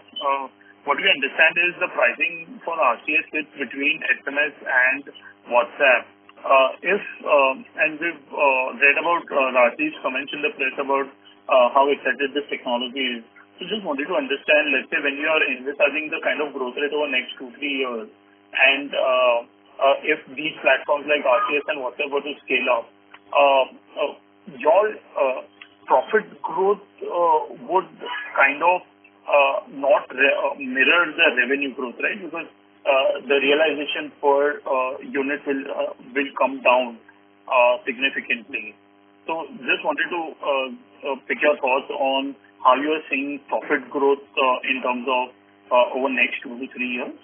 [SPEAKER 6] What we understand is the pricing for RCS is between SMS and WhatsApp. And we've read about Rajiv's comments in the press about how excited this technology is. So just wanted to understand, let's say when you are envisaging the kind of growth rate over next 2-3 years, and if these platforms like RCS and WhatsApp were to scale up, your profit growth would kind of not mirror the revenue growth, right? Because the realization per unit will come down significantly. So just wanted to pick your thoughts on how you are seeing profit growth in terms of over next 2 to 3 years.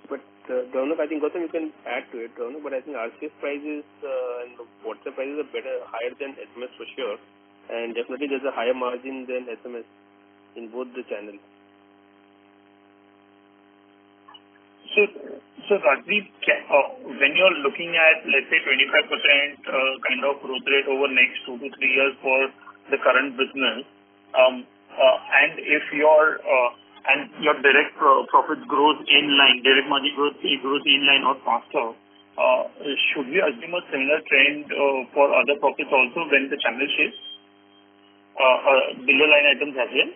[SPEAKER 9] But Raunak, I think Gautam, you can add to it, Raunak, but I think RCS prices and WhatsApp prices are higher than SMS for sure, and definitely there's a higher margin than SMS in both the channels.
[SPEAKER 6] So Rajiv, when you're looking at, let's say, 25% kind of growth rate over next 2 to 3 years for the current business, and if your direct profit grows in line, direct margin grows in line or faster, should we assume a similar trend for other profits also when the channel shifts below line items as well?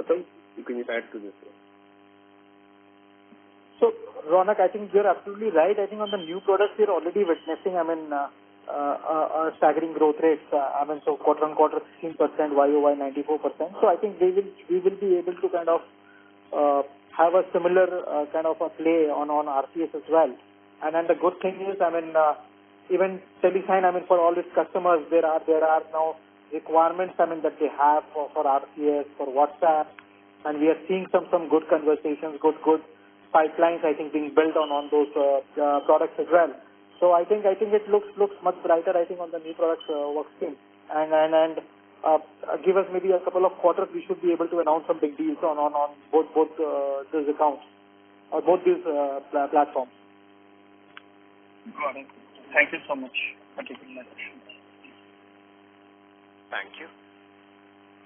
[SPEAKER 9] Gautam, you can add to this.
[SPEAKER 3] So, Raunak, I think you're absolutely right. I think on the new products, we're already witnessing, I mean, staggering growth rates. I mean, so quarter on quarter, 16%, YOY 94%. So I think we will be able to kind of have a similar kind of a play on RCS as well. And then the good thing is, I mean, even Telesign, I mean, for all its customers, there are now requirements, I mean, that they have for RCS, for WhatsApp, and we are seeing some good conversations, good pipelines, I think, being built on those products as well. So I think it looks much brighter, I think, on the new products work stream. And give us maybe a couple of quarters, we should be able to announce some big deals on both these accounts, or both these platforms.
[SPEAKER 6] Got it. Thank you so much for taking my question.
[SPEAKER 1] Thank you.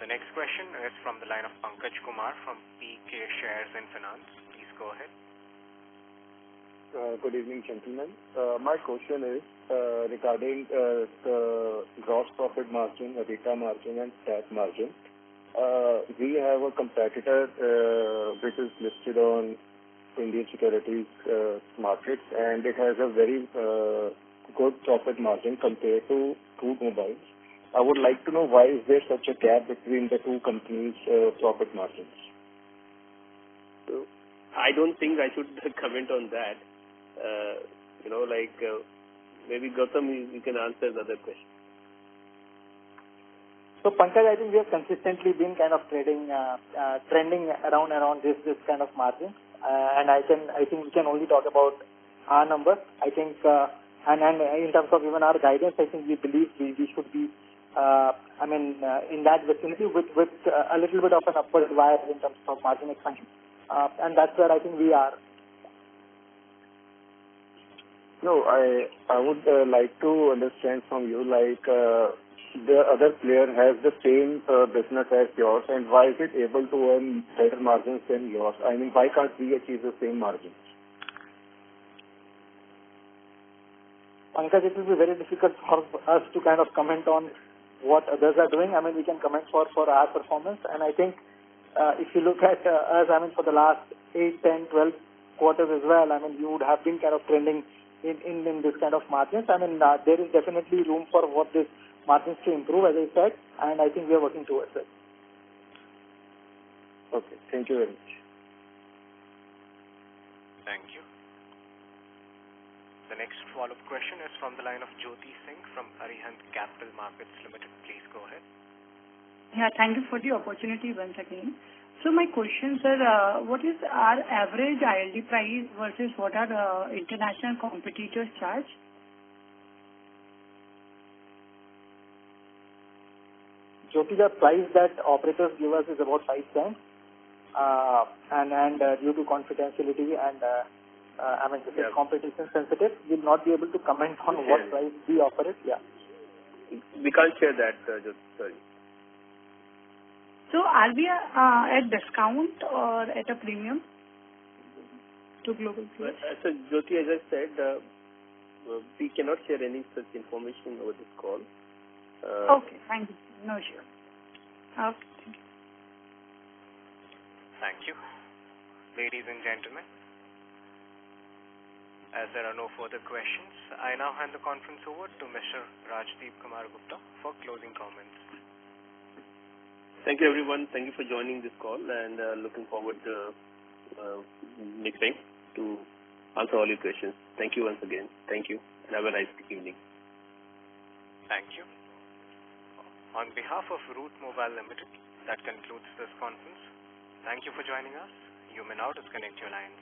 [SPEAKER 1] The next question is from the line of Pankaj Kumar from PK Shares and Finance. Please go ahead.
[SPEAKER 12] Good evening, gentlemen. My question is regarding the gross profit margin, EBITDA margin, and stat margin. We have a competitor which is listed on Indian securities markets, and it has a very good profit margin compared to Route Mobile's. I would like to know why is there such a gap between the two companies' profit margins?
[SPEAKER 9] So I don't think I should comment on that. Maybe Gautam, you can answer the other question.
[SPEAKER 3] So Pankaj, I think we have consistently been kind of trending around this kind of margin, and I think we can only talk about our numbers. I think, and in terms of even our guidance, I think we believe we should be in that vicinity with a little bit of an upward bias in terms of margin expansion. And that's where I think we are.
[SPEAKER 12] No, I would like to understand from you, like, the other player has the same business as yours, and why is it able to earn better margins than yours? I mean, why can't we achieve the same margins?
[SPEAKER 3] Pankaj, it will be very difficult for us to kind of comment on what others are doing. I mean, we can comment for our performance. And I think if you look at us, I mean, for the last 8, 10, 12 quarters as well, I mean, you would have been kind of trending in this kind of margins. I mean, there is definitely room for what this margins to improve, as I said, and I think we are working towards it.
[SPEAKER 5] Okay. Thank you very much.
[SPEAKER 1] Thank you. The next follow-up question is from the line of Jyoti Singh from Arihant Capital Markets Limited. Please go ahead.
[SPEAKER 4] Yeah, thank you for the opportunity once again. So my question, sir, what is our average ILD price versus what our international competitors charge?
[SPEAKER 3] Jyoti, the price that operators give us is about 5 cents. And due to confidentiality and I mean, this is competition sensitive, we'll not be able to comment on what price we offer it. Yeah.
[SPEAKER 9] We can't share that, sorry.
[SPEAKER 4] So are we at discount or at a premium to global players?
[SPEAKER 9] So Jyoti, as I said, we cannot share any such information over this call.
[SPEAKER 4] Okay, thank you. No, sure. Okay.
[SPEAKER 1] Thank you. Ladies and gentlemen, as there are no further questions, I now hand the conference over to Mr. Rajdeep Kumar Gupta for closing comments.
[SPEAKER 9] Thank you, everyone. Thank you for joining this call, and looking forward to next time to answer all your questions. Thank you once again. Thank you, and have a nice evening.
[SPEAKER 1] Thank you. On behalf of Root Mobile Limited, that concludes this conference. Thank you for joining us. You may now disconnect your lines.